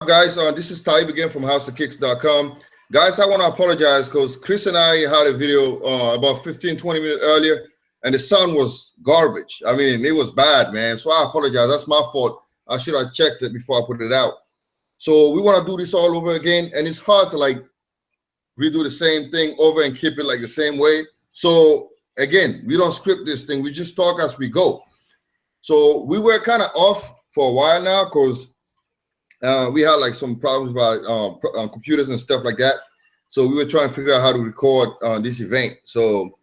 guys? This is Taib again from HOUSAKICKS.com. Guys, I want to apologize because Chris and I had a video about 15, 20 minutes earlier, and the sound was garbage. I mean, it was bad, man. So I apologize. That's my fault. I should have checked it before I put it out. So we want to do this all over again, and it's hard to like redo the same thing over and keep it like the same way. So again, we don't script this thing. We just talk as we go. So we were kind of off for a while now because we had like some problems with computers and stuff like that. So we were trying to figure out how to record this event. So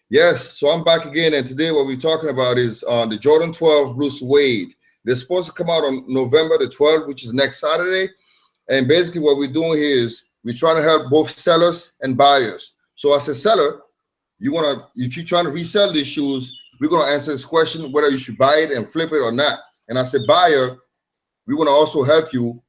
yes, so I'm back again, and today what we're talking about is the Jordan 12 Blue Suede. They're supposed to come out on November the 12th, which is next Saturday. And basically what we're doing here is we're trying to help both sellers and buyers. So as a seller, if you're trying to resell these shoes, we're gonna answer this question, whether you should buy it and flip it or not. And as a buyer, we want to also help you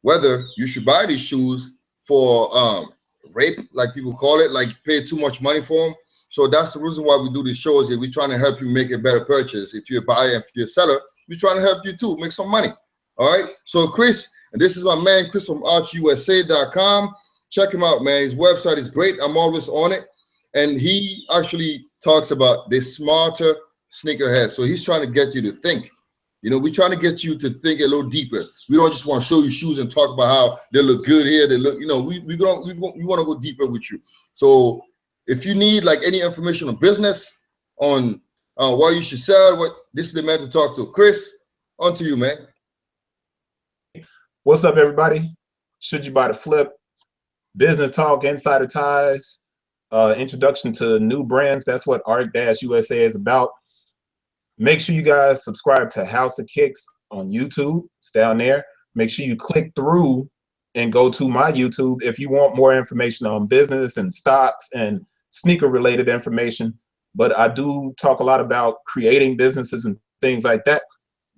whether you should buy these shoes for rape, like people call it, like pay too much money for them. So that's the reason why we do these shows here. We're trying to help you make a better purchase. If you're a buyer, if you're a seller, we're trying to help you too, make some money. All right. So Chris, and this is my man, Chris from HOUSAKICKS.com. Check him out, man. His website is great. I'm always on it. And he actually talks about the smarter sneakerhead. So he's trying to get you to think. You know, we're trying to get you to think a little deeper. We don't just want to show you shoes and talk about how they look good here. They look, you know, we want to go deeper with you. So if you need like any information on business, on why you should sell, this is the man to talk to. Chris, on to you, man. What's up, everybody? Should you buy the flip? Business talk, insider ties, introduction to new brands. That's what Art-USA is about. Make sure you guys subscribe to House of Kicks on YouTube. It's down there. Make sure you click through and go to my YouTube if you want more information on business and stocks and sneaker related information. But I do talk a lot about creating businesses and things like that.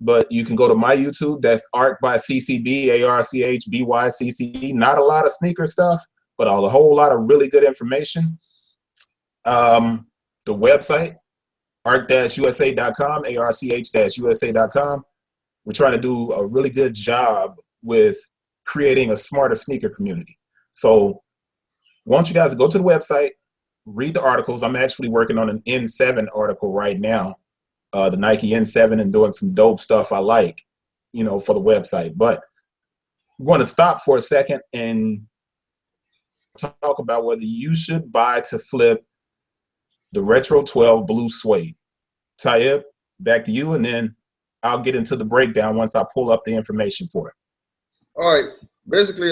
But you can go to my YouTube. That's Art by CCB, ARCHBYCCE. Not a lot of sneaker stuff, but a whole lot of really good information. The website, art-usa.com, ARCH-USA.com. We're trying to do a really good job with creating a smarter sneaker community. So I want you guys to go to the website, read the articles. I'm actually working on an N7 article right now, the Nike N7, and doing some dope stuff I like, you know, for the website. But I'm going to stop for a second and talk about whether you should buy to flip the Retro 12 Blue Suede. Taib, back to you, and then I'll get into the breakdown once I pull up the information for it. All right. Basically,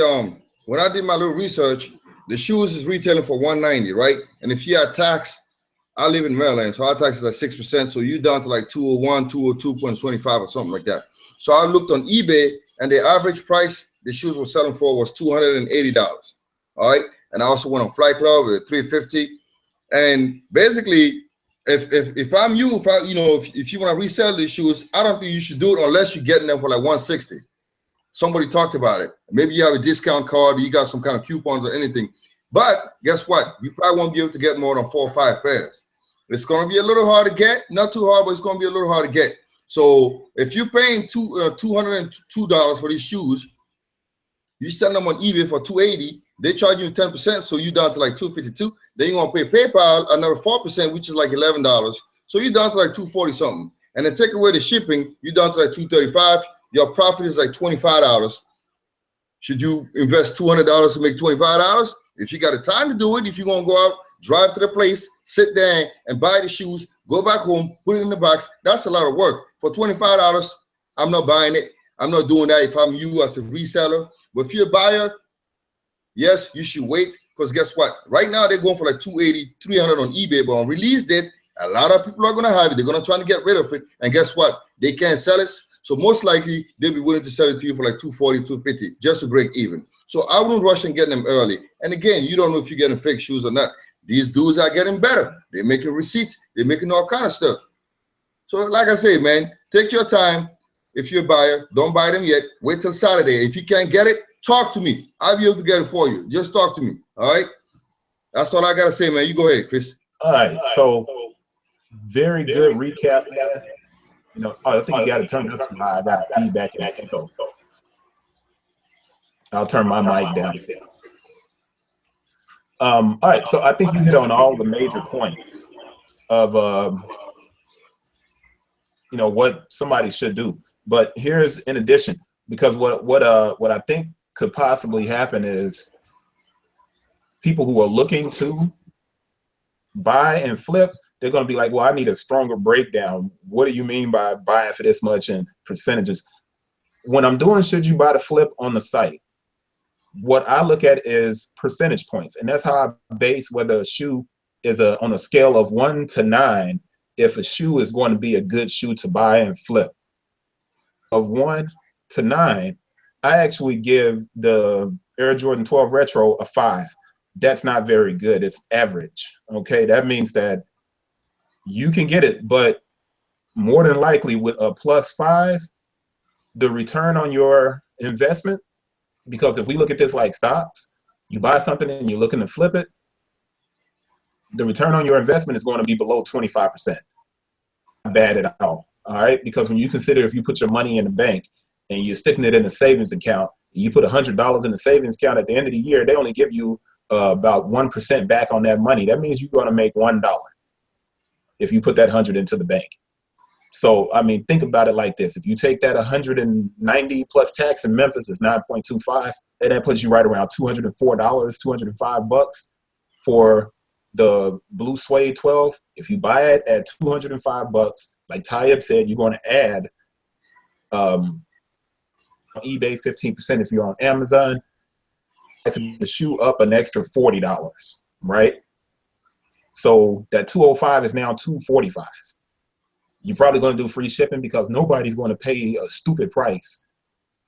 when I did my little research, the shoes is retailing for $190, right? And if you had tax, I live in Maryland, so our tax is like 6%. So you down to like 201, 202.25 or something like that. So I looked on eBay, and the average price the shoes were selling for was $280. All right. And I also went on Flight Club with $350. And basically, if I'm you, if you want to resell these shoes, I don't think you should do it unless you're getting them for like $160. Somebody talked about it. Maybe you have a discount card, or you got some kind of coupons or anything. But guess what? You probably won't be able to get more than 4 or 5 pairs. It's going to be a little hard to get. Not too hard, but it's going to be a little hard to get. So if you're paying $202 for these shoes, you sell them on eBay for $280. They charge you 10%, so you down to like $252. Then you're gonna pay PayPal another 4%, which is like $11. So you're down to like $240 something. And then take away the shipping, you're down to like $235. Your profit is like $25. Should you invest $200 to make $25? If you got the time to do it, if you're gonna go out, drive to the place, sit there and buy the shoes, go back home, put it in the box, that's a lot of work. For $25, I'm not buying it. I'm not doing that if I'm you as a reseller. But if you're a buyer, yes, you should wait, because guess what? Right now, they're going for like $280, $300 on eBay, but on release date, a lot of people are going to have it. They're going to try to get rid of it. And guess what? They can't sell it. So most likely, they'll be willing to sell it to you for like $240, $250, just to break even. So I wouldn't rush and get them early. And again, you don't know if you're getting fake shoes or not. These dudes are getting better. They're making receipts. They're making all kind of stuff. So like I say, man, take your time. If you're a buyer, don't buy them yet. Wait till Saturday. If you can't get it, talk to me. I'll be able to get it for you. Just talk to me. All right? That's all I got to say, man. You go ahead, Chris. All right. So very good recap. You know, I think you got to turn it up too high. I got feedback and that can go. I'll turn my mic down. All right, so I think you hit on all the major points of you know, what somebody should do. But here's in addition, because what I think could possibly happen is people who are looking to buy and flip, they're going to be like, well, I need a stronger breakdown. What do you mean by buying for this much in percentages? When I'm doing should you buy the flip on the site, what I look at is percentage points. And that's how I base whether a shoe is on a scale of 1 to 9, if a shoe is going to be a good shoe to buy and flip. Of 1 to 9, I actually give the Air Jordan 12 Retro a 5. That's not very good. It's average. Okay, that means that you can get it, but more than likely with a +5, the return on your investment, because if we look at this like stocks, you buy something and you're looking to flip it, the return on your investment is going to be below 25%. Not bad at all. All right, because when you consider if you put your money in the bank and you're sticking it in a savings account, you put $100 in the savings account at the end of the year, they only give you about 1% back on that money. That means you're going to make $1 if you put that 100 into the bank. So, I mean, think about it like this. If you take that 190 plus tax in Memphis is 9.25, and that puts you right around $204, $205 for the blue Suede 12. If you buy it at $205, like Tayyip said, you're going to add on eBay 15% if you're on Amazon. The shoe up an extra $40, right? So that 205 is now 245. You're probably going to do free shipping because nobody's going to pay a stupid price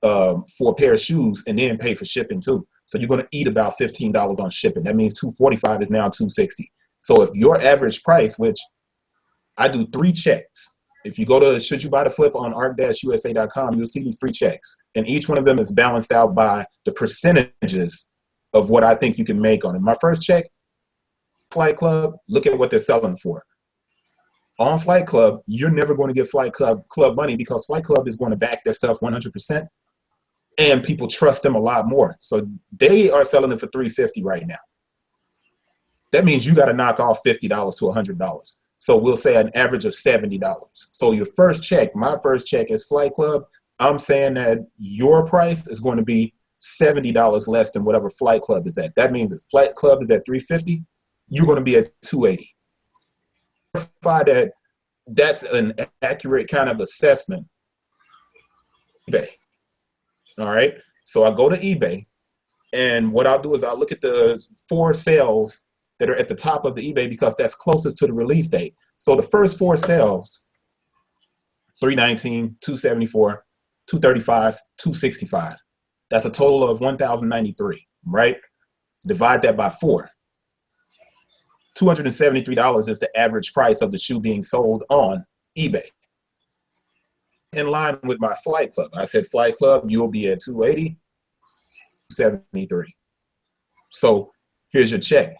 for a pair of shoes and then pay for shipping too. So you're going to eat about $15 on shipping. That means 245 is now 260. So if your average price, which I do 3 checks. If you go to should you buy the flip on art-usa.com, you'll see these 3 checks. And each one of them is balanced out by the percentages of what I think you can make on it. My first check, Flight Club, look at what they're selling for. On Flight Club, you're never going to get Flight Club money because Flight Club is going to back their stuff 100%. And people trust them a lot more. So they are selling it for $350 right now. That means you got to knock off $50 to $100. So we'll say an average of $70. So your first check, my first check is Flight Club. I'm saying that your price is going to be $70 less than whatever Flight Club is at. That means if Flight Club is at $350, you're going to be at $280. That that's an accurate kind of assessment. eBay. All right. So I go to eBay, and what I'll do is I'll look at the 4 sales that are at the top of the eBay because that's closest to the release date. So the first 4 sales, 319, 274, 235, 265. That's a total of 1,093, right? Divide that by 4. $273 is the average price of the shoe being sold on eBay. In line with my Flight Club. I said, Flight Club, you'll be at 280, 73. So here's your check.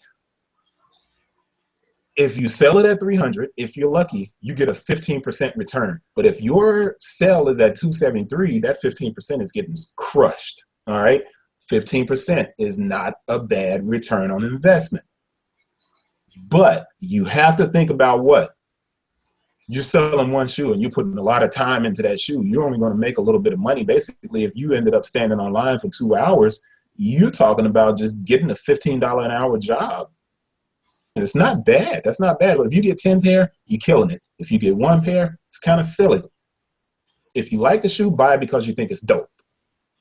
If you sell it at 300, if you're lucky, you get a 15% return. But if your sale is at 273, that 15% is getting crushed. All right. 15% is not a bad return on investment. But you have to think about what? You're selling one shoe and you're putting a lot of time into that shoe. You're only going to make a little bit of money. Basically, if you ended up standing online for 2 hours, you're talking about just getting a $15 an hour job. And it's not bad. That's not bad. But if you get 10 pair, you're killing it. If you get 1 pair, it's kind of silly. If you like the shoe, buy it because you think it's dope,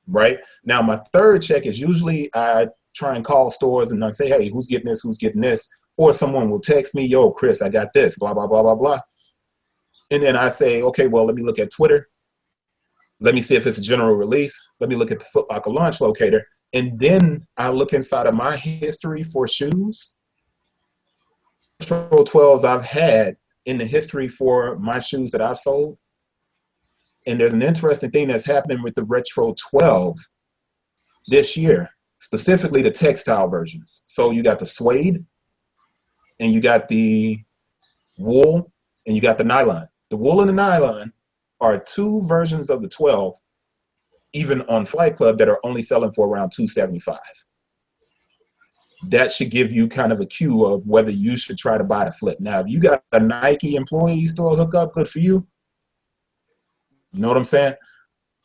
right? Now, my third check is usually I try and call stores and I say, hey, who's getting this? Who's getting this? Or someone will text me, yo, Chris, I got this, blah, blah, blah, blah, blah. And then I say, okay, well, let me look at Twitter. Let me see if it's a general release. Let me look at the Foot Locker launch locator. And then I look inside of my history for shoes. Retro 12s I've had in the history for my shoes that I've sold. And there's an interesting thing that's happening with the Retro 12 this year, specifically the textile versions. So you got the suede, and you got the wool, and you got the nylon. The wool and the nylon are 2 versions of the 12. even on Flight Club, that are only selling for around $275. That should give you kind of a cue of whether you should try to buy the flip. Now, if you got a Nike employee store hookup, good for you. You know what I'm saying?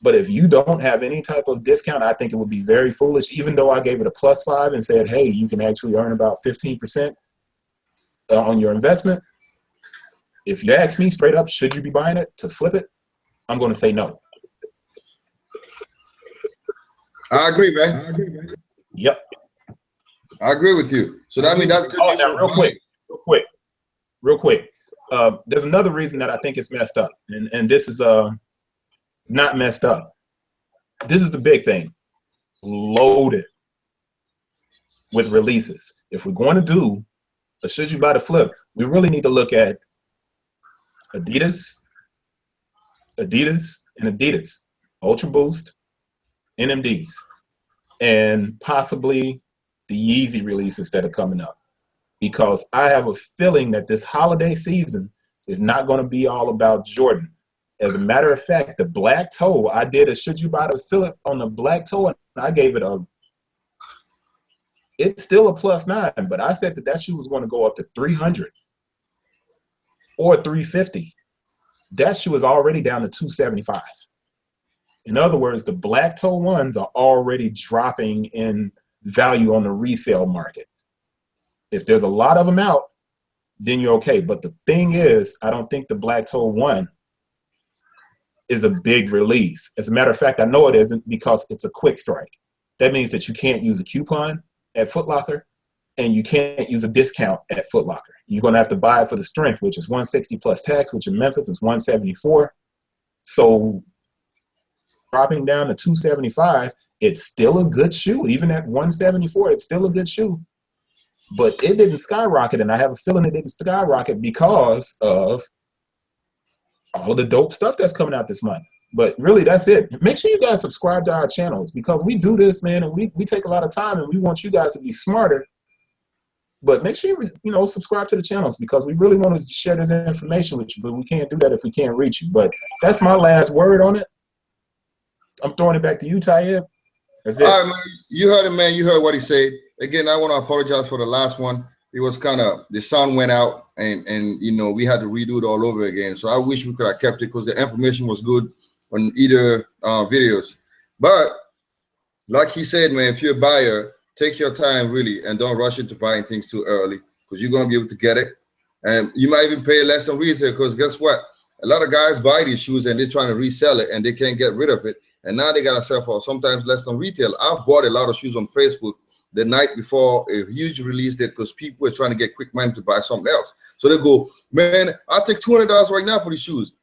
But if you don't have any type of discount, I think it would be very foolish, even though I gave it a +5 and said, hey, you can actually earn about 15% on your investment. If you ask me straight up, should you be buying it to flip it? I'm going to say no. I agree, man. Yep. I agree with you. So that means that's good. Oh, now, real quick. There's another reason that I think it's messed up, and this is not messed up. This is the big thing. Loaded with releases. If we're going to do a should you buy the flip, we really need to look at Adidas, Ultra Boost, NMDs, and possibly the Yeezy releases that are coming up. Because I have a feeling that this holiday season is not going to be all about Jordan. As a matter of fact, the black toe, I did a should you buy the flip on the black toe, and I gave it it's still a +9, but I said that shoe was going to go up to 300 or 350. That shoe is already down to 275. In other words, the black toe ones are already dropping in value on the resale market. If there's a lot of them out, then you're okay. But the thing is, I don't think the black toe one is a big release. As a matter of fact, I know it isn't because it's a quick strike. That means that you can't use a coupon at Foot Locker and you can't use a discount at Foot Locker. You're going to have to buy it for the strength, which is 160 plus tax, which in Memphis is 174. So dropping down to 275, it's still a good shoe. Even at 174, it's still a good shoe. But it didn't skyrocket, and I have a feeling it didn't skyrocket because of all of the dope stuff that's coming out this month. But really, that's it. Make sure you guys subscribe to our channels because we do this, man, and we take a lot of time, and we want you guys to be smarter. But make sure you subscribe to the channels because we really want to share this information with you, but we can't do that if we can't reach you. But that's my last word on it. I'm throwing it back to you, Tayyib. That's it. All right, man. You heard him, man. You heard what he said. Again, I want to apologize for the last one. It was kind of, the sound went out and we had to redo it all over again. So I wish we could have kept it because the information was good on either videos. But like he said, man, if you're a buyer, take your time really and don't rush into buying things too early because you're going to be able to get it. And you might even pay less than retail because guess what? A lot of guys buy these shoes and they're trying to resell it and they can't get rid of it. And now they got to sell for sometimes less than retail. I've bought a lot of shoes on Facebook the night before a huge release date because people were trying to get quick money to buy something else. So they go, man, I'll take $200 right now for these shoes.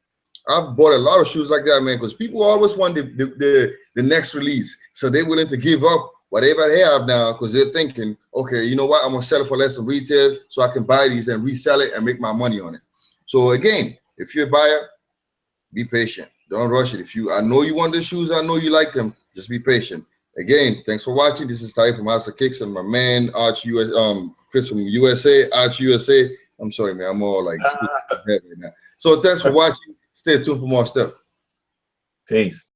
I've bought a lot of shoes like that, man, because people always want the next release. So they're willing to give up whatever they have now because they're thinking, okay, you know what? I'm going to sell it for less than retail so I can buy these and resell it and make my money on it. So again, if you're a buyer, be patient. Don't rush it. I know you want the shoes, I know you like them, just be patient. Again, thanks for watching. This is Ty from HOUSAKICKS and my man Arch Chris from USA, Arch USA. I'm sorry, man. I'm all like right now. So thanks for watching. Stay tuned for more stuff. Peace.